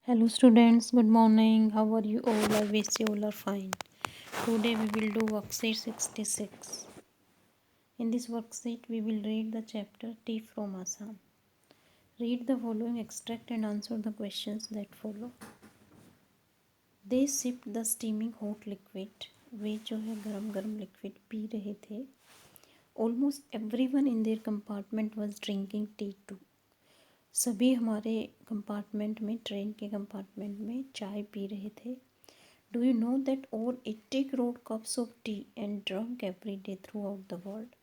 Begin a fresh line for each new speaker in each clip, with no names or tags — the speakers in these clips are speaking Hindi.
Hello students, good morning. How are you all? I wish you all are fine. Today we will do worksheet 66. In this worksheet we will read the chapter Tea from Assam. Read the following extract and answer the questions that follow. They sipped the steaming hot liquid. वे जो है गरम गरम लिक्विड पी रहे थे. Almost everyone in their compartment was drinking tea too. सभी हमारे कंपार्टमेंट में, ट्रेन के कंपार्टमेंट में चाय पी रहे थे. Do you know that over 80 crore cups of T and drunk every day through out the world.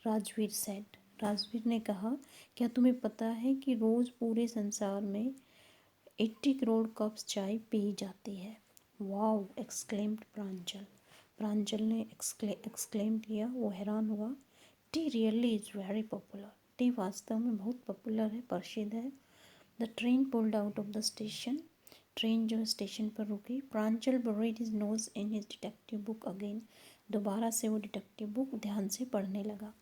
Rajveer said. Rajveer ने कहा, क्या तुम्हें पता है कि रोज़ पूरे संसार में 80 करोड़ कप्स चाय पी जाती है. वाओ, एक्सक्लेम्ड प्रांजल. प्रांजल ने एक्सक्लेम किया, वो हैरान हुआ. Tea really is very popular. Tea वास्तव में बहुत पॉपुलर है, प्रसिद्ध है. The train pulled out of the station. Train जो स्टेशन पर रुकी. Pranjal buried his nose in his detective book again. दोबारा से वो डिटेक्टिव बुक ध्यान से पढ़ने लगा.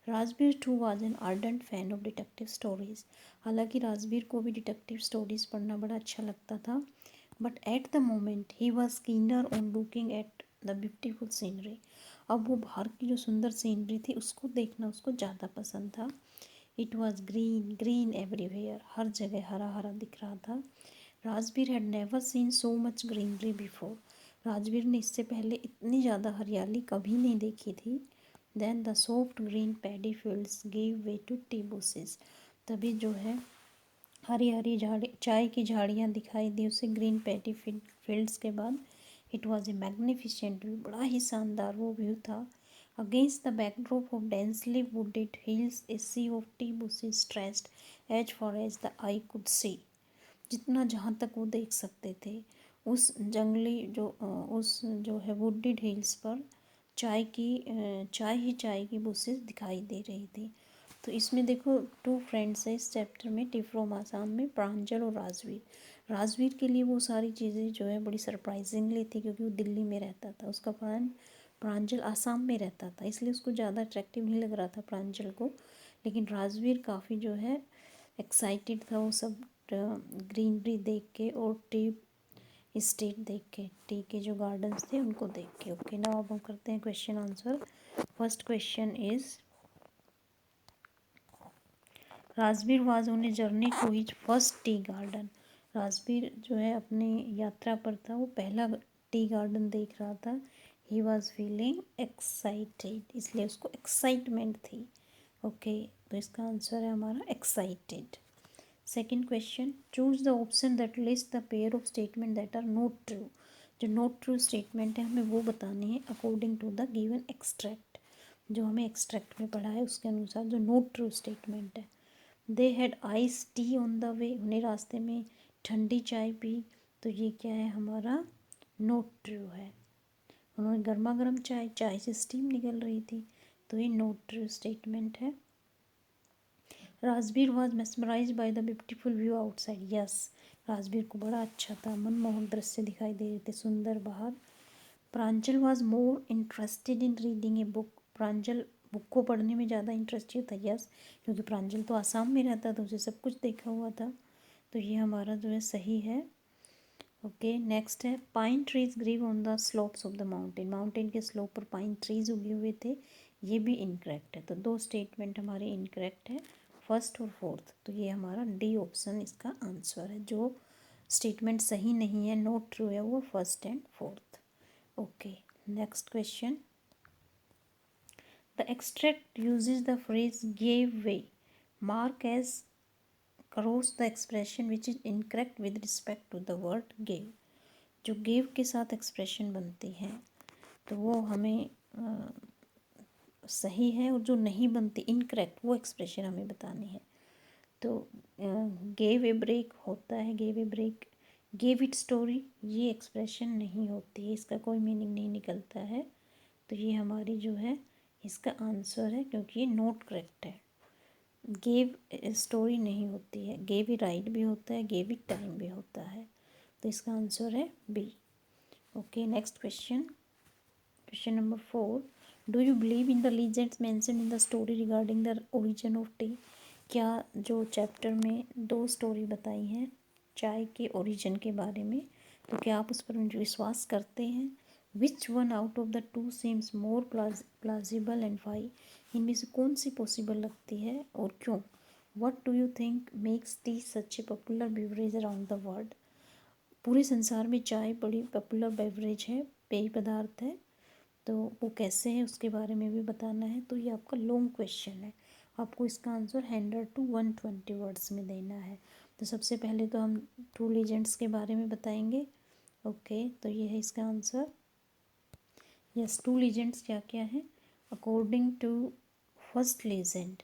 Rajveer too was an ardent fan of detective stories. हालांकि राजवीर को भी डिटेक्टिव स्टोरीज पढ़ना बड़ा अच्छा लगता था. But at the moment he was keener on looking at the beautiful scenery. अब वो बाहर की जो सुंदर सीनरी थी उसको देखना उसको ज़्यादा पसंद था. It was green green everywhere. हर जगह हरा हरा दिख रहा था. Rajveer had never seen so much greenery before. Rajveer ने इससे पहले इतनी ज़्यादा हरियाली कभी नहीं देखी थी. Then the soft green paddy fields give way to tea bushes. तभी जो है हरी हरी झाड़ी, चाय की झाड़ियाँ दिखाई दी उसे ग्रीन पैडी फील्ड्स के बाद. It was a magnificent view. बड़ा ही शानदार वो व्यू था. Against the backdrop of densely wooded hills a sea of tea bushes stretched as far as the eye could see. जितना जहाँ तक वो देख सकते थे उस जंगली उस जो है वुडेड हिल्स पर चाय की बुशेस दिखाई दे रही थी. तो इसमें देखो टू फ्रेंड्स है इस चैप्टर में, टी फ्रॉम आसाम में, प्रांजल और राजवीर. राजवीर के लिए वो सारी चीज़ें जो है बड़ी सरप्राइजिंगली थी क्योंकि वो दिल्ली में रहता था. उसका फ्रेंड प्रांजल आसाम में रहता था, इसलिए उसको ज़्यादा अट्रैक्टिव नहीं लग रहा था प्रांजल को. लेकिन राजवीर काफ़ी जो है एक्साइटेड था वो सब ग्रीनरी देख के और टी स्टेट देख के, टी के जो गार्डन्स थे उनको देख के. ओके, नाउ अब हम करते हैं question answer. First question is, Rajveer was on a journey to his first tea garden. Rajveer जो है अपनी यात्रा पर था, वो पहला टी गार्डन देख रहा था. ही वॉज फीलिंग एक्साइटेड, इसलिए उसको एक्साइटमेंट थी. ओके, तो इसका आंसर है हमारा excited. Second question, choose the option that list the pair of statement that are not true. जो नॉट ट्रू स्टेटमेंट है हमें वो बतानी है according to the given extract. जो हमें एक्सट्रैक्ट में पढ़ा है उसके अनुसार जो नॉट ट्रू स्टेटमेंट है. They had ice tea on the way. उन्हें रास्ते में ठंडी चाय पी. तो ये क्या है हमारा नॉट ट्रू है. उन्होंने गर्मा गर्म चाय से स्टीम निकल रही थी, तो ये नॉट ट्रू स्टेटमेंट है. Rajveer was mesmerise by the beautiful view outside. Yes, Rajveer को बड़ा अच्छा था, मनमोहक दृश्य दिखाई दे रहे थे सुंदर बाहर. Pranjal was more interested in reading a book. Pranjal book को पढ़ने में ज़्यादा इंटरेस्टेड था. यस, क्योंकि प्रांजल तो आसाम में रहता था, उसे सब कुछ देखा हुआ था. तो ये हमारा जो है सही है. ओके, नेक्स्ट है, pine trees grew on the slopes of the mountain. Mountain के स्लोप पर पाइन ट्रीज उगे हुए थे. ये भी इनकरेक्ट है. तो दो स्टेटमेंट हमारे इनकरेक्ट है, फर्स्ट और फोर्थ. तो ये हमारा डी ऑप्शन इसका आंसर है. जो स्टेटमेंट सही नहीं है, नॉट ट्रू है, वो first and fourth. Okay, next question, the extract uses the phrase gave way. Mark as cross the expression which is incorrect with respect to the word gave. जो गेव के साथ एक्सप्रेशन बनती हैं तो वो हमें सही है, और जो नहीं बनती इनकरेक्ट वो एक्सप्रेशन हमें बतानी है. तो गेव ए ब्रेक होता है, gave a break. Gave it story, ये एक्सप्रेशन नहीं होती है, इसका कोई मीनिंग नहीं निकलता है. तो ये हमारी जो है इसका आंसर है, क्योंकि ये नॉट करेक्ट है. गेव स्टोरी नहीं होती है. गेव ई राइट भी होता है, गेव इट टाइम भी होता है. तो इसका आंसर है B. Okay, next question, question number 4, do you believe in the legends mention in the story regarding the origin of tea. क्या जो चैप्टर में दो स्टोरी बताई हैं चाय के ओरिजिन के बारे में, तो क्या आप उस पर विश्वास करते हैं? Which one out of the two seems more plausible and why? इनमें से कौन सी पॉसिबल लगती है और क्यों? What do you think makes tea such a popular beverage around the world? पूरे संसार में चाय बड़ी पॉपुलर बेवरेज है, पेय पदार्थ है, तो वो कैसे है उसके बारे में भी बताना है। तो ये आपका लॉन्ग क्वेश्चन है, आपको इसका आंसर 100 to 120 वर्ड्स में देना है। तो सबसे पहले तो हम टू लीजेंड्स के बारे में बताएंगे। ओके, तो ये है इसका आंसर। यस, टू लीजेंड्स क्या क्या है? According to first legend,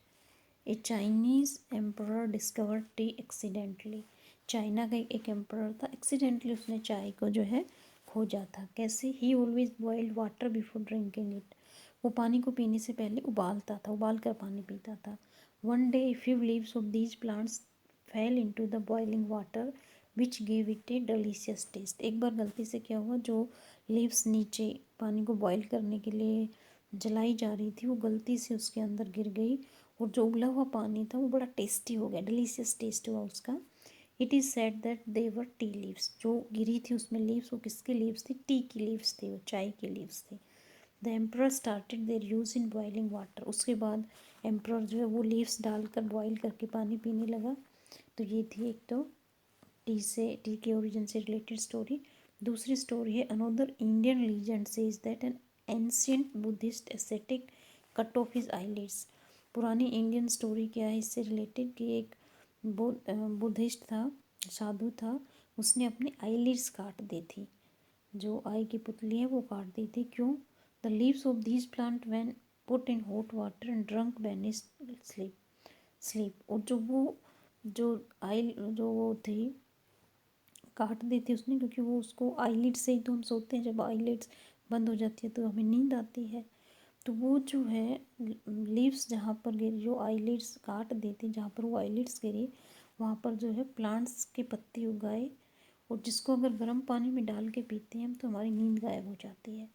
a Chinese emperor discovered tea accidentally. China का एक एम्परर था, एक्सीडेंटली उसने चाय को जो है खोजा था। कैसे? ही always boiled water before drinking it. वो पानी को पीने से पहले उबालता था, उबाल कर पानी पीता था। One day a few leaves of these plants fell into the boiling water which gave it a delicious taste. एक बार गलती से क्या हुआ, जो लीव्स नीचे पानी को बॉईल करने के लिए जलाई जा रही थी, वो गलती से उसके अंदर गिर गई और जो उबला हुआ पानी था वो बड़ा टेस्टी हो गया, डिलीशियस टेस्ट हुआ उसका। It is said that they were tea leaves. जो गिरी थी उसमें लीव्स, वो किसकी लीव्स थी? टी की लीव्स थी, वो चाय की लीव्स थी। The emperor started there use in boiling water. उसके बाद एम्प्रर जो है वो लीव्स डालकर बॉयल करके पानी पीने लगा। तो ये थी एक तो टी के ओरिजिन से रिलेटेड स्टोरी। दूसरी स्टोरी है, another Indian legend says that an ancient Buddhist aesthetic cut off his eyelids. पुरानी इंडियन स्टोरी क्या है इससे रिलेटेड कि एक बुद्धिस्ट था, साधु था, उसने अपनी आईलिड्स काट दी थी, जो आई की पुतली है वो काट दी थी। क्यों? The leaves of these plant when put in hot water and drunk vanished sleep. और जो आई जो वो थी काट दी थी उसने, क्योंकि वो उसको आईलिड से ही तो हम सोते हैं, जब आईलिड्स बंद हो जाती है तो हमें नींद आती है। तो वो जो है लीव्स जहाँ पर गिरी, जो आईलिड्स काट दी थी, जहाँ पर वो आईलिड्स गिरी वहाँ पर जो है प्लांट्स के पत्ते उगाए, और जिसको अगर गर्म पानी में डाल के पीते हैं हम तो हमारी नींद गायब हो जाती है।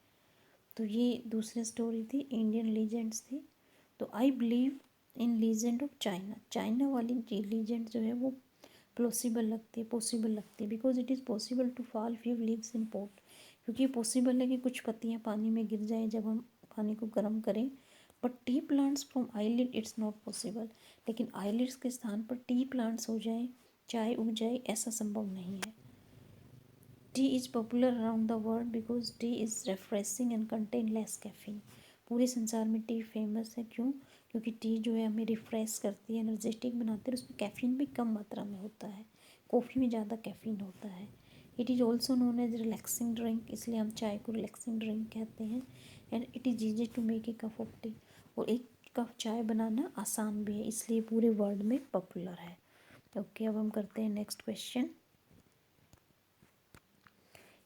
तो ये दूसरी स्टोरी थी, इंडियन लीजेंड्स थी। तो I believe in legend of China. China वाली लीजेंड जो है वो पॉसिबल लगती है because it is possible to fall few leaves in pot. क्योंकि पॉसिबल है कि कुछ पत्तियाँ पानी में गिर जाएं जब हम पानी को गर्म करें। But T plants from eyelid it's not possible. लेकिन आईलिड्स के स्थान पर टी प्लांट्स हो जाए, चाय उग जाए, ऐसा संभव नहीं है। T is popular around the world because T is refreshing and contain less caffeine. पूरे संसार में टी फेमस है, क्यों? क्योंकि टी जो है हमें रिफ़्रेश करती है, एनर्जेटिक बनाती है, और उसमें कैफ़ीन भी कम मात्रा में होता है। कॉफ़ी में ज़्यादा कैफ़ीन होता है। It is also known as relaxing drink, इसलिए हम चाय को रिलैक्सिंग ड्रिंक कहते हैं। And it is easy to make a cup of tea. और एक कप चाय बनाना आसान भी है, इसलिए पूरे वर्ल्ड में पॉपुलर है। ओके, अब हम करते हैं next question.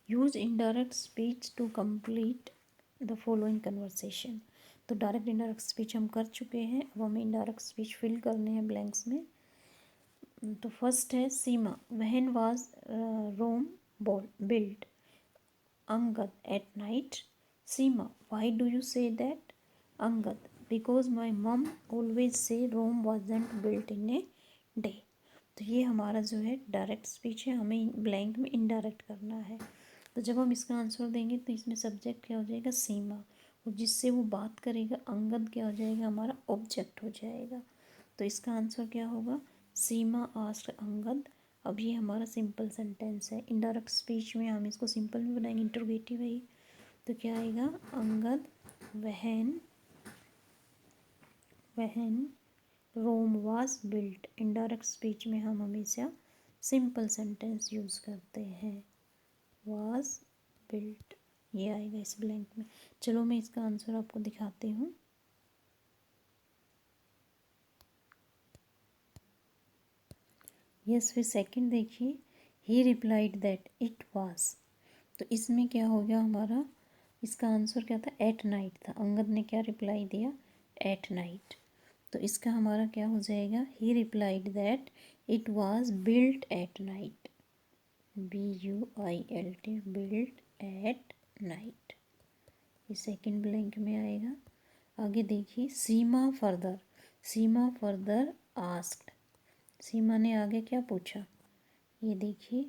Use indirect speech to complete the following conversation. तो डायरेक्ट इनडायरेक्ट स्पीच हम कर चुके हैं, अब हमें इनडायरेक्ट स्पीच फिल करने हैं ब्लैंक्स में। तो फर्स्ट है Seema, when was Rome built? Angad, at night. Seema, why do you say that? Angad, because my mum always say Rome wasn't built in a day. तो ये हमारा जो है डायरेक्ट स्पीच है, हमें ब्लैंक में इनडायरेक्ट करना है। तो जब हम इसका आंसर देंगे तो इसमें सब्जेक्ट क्या हो जाएगा? सीमा। और जिससे वो बात करेगा अंगद क्या हो जाएगा? हमारा ऑब्जेक्ट हो जाएगा। तो इसका आंसर क्या होगा? सीमा आस्क्ड अंगद। अब ये हमारा सिंपल सेंटेंस है। इनडायरेक्ट स्पीच में हम इसको सिंपल में बनाएंगे, इंटरोगेटिव है। तो क्या आएगा? Angad when when Rome was built. Indirect speech में हम हमेशा सिंपल सेंटेंस यूज़ करते हैं, वाज बिल्ट। ये आएगा इस ब्लैंक में। चलो मैं इसका आंसर आपको दिखाती हूँ। यस, फिर सेकंड देखिए, ही रिप्लाइड दैट इट वाज। तो इसमें क्या हो गया हमारा? इसका आंसर क्या था? एट नाइट था। अंगद ने क्या रिप्लाई दिया? At night. तो इसका हमारा क्या हो जाएगा? ही replied that it was built at night. BUILT, built at night. ये सेकंड ब्लैंक में आएगा। आगे देखिए, सीमा फर्दर आस्क्ड। सीमा ने आगे क्या पूछा? ये देखिए,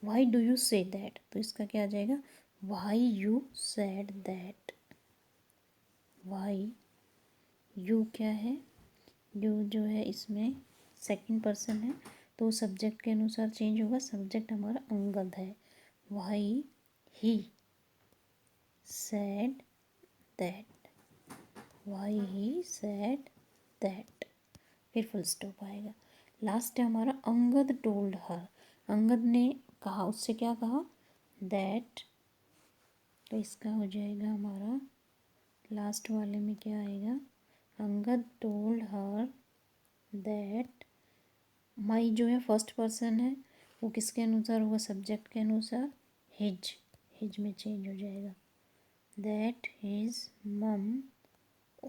why do you say that, तो इसका क्या आ जाएगा, why you said that. Why, you क्या है, यू जो है इसमें सेकंड पर्सन है तो सब्जेक्ट के अनुसार चेंज होगा। सब्जेक्ट हमारा अंगद है। Why he said that, why he said that, फिर फुल स्टॉप आएगा। लास्ट है हमारा अंगद टोल्ड हर। अंगद ने कहा, उससे क्या कहा, दैट, तो इसका हो जाएगा हमारा लास्ट वाले में क्या आएगा, अंगद टोल्ड हर दैट। माई जो है फर्स्ट पर्सन है वो किसके अनुसार होगा, सब्जेक्ट के अनुसार, हिज, हिज में चेंज हो जाएगा। दैट हिज मम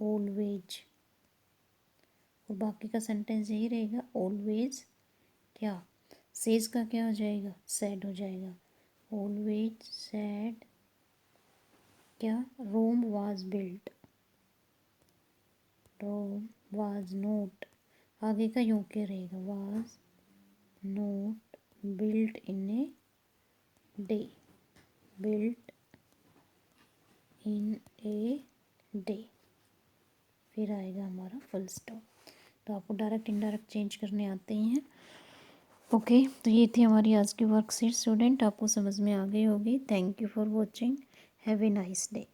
ऑलवेज, और बाकी का सेंटेंस यही रहेगा, ऑलवेज क्या, सेज का क्या हो जाएगा, सैड हो जाएगा। ऑलवेज सैड क्या, Rome was built, Rome was not, आगे का यूं के रहेगा, was not built in a day, built in a day, फिर आएगा हमारा फुल स्टॉप। तो आपको डायरेक्ट इनडायरेक्ट चेंज करने आते ही हैं। ओके, तो ये थी हमारी आज की वर्कशीट स्टूडेंट, आपको समझ में आ गई होगी। Thank you for watching, have a nice day.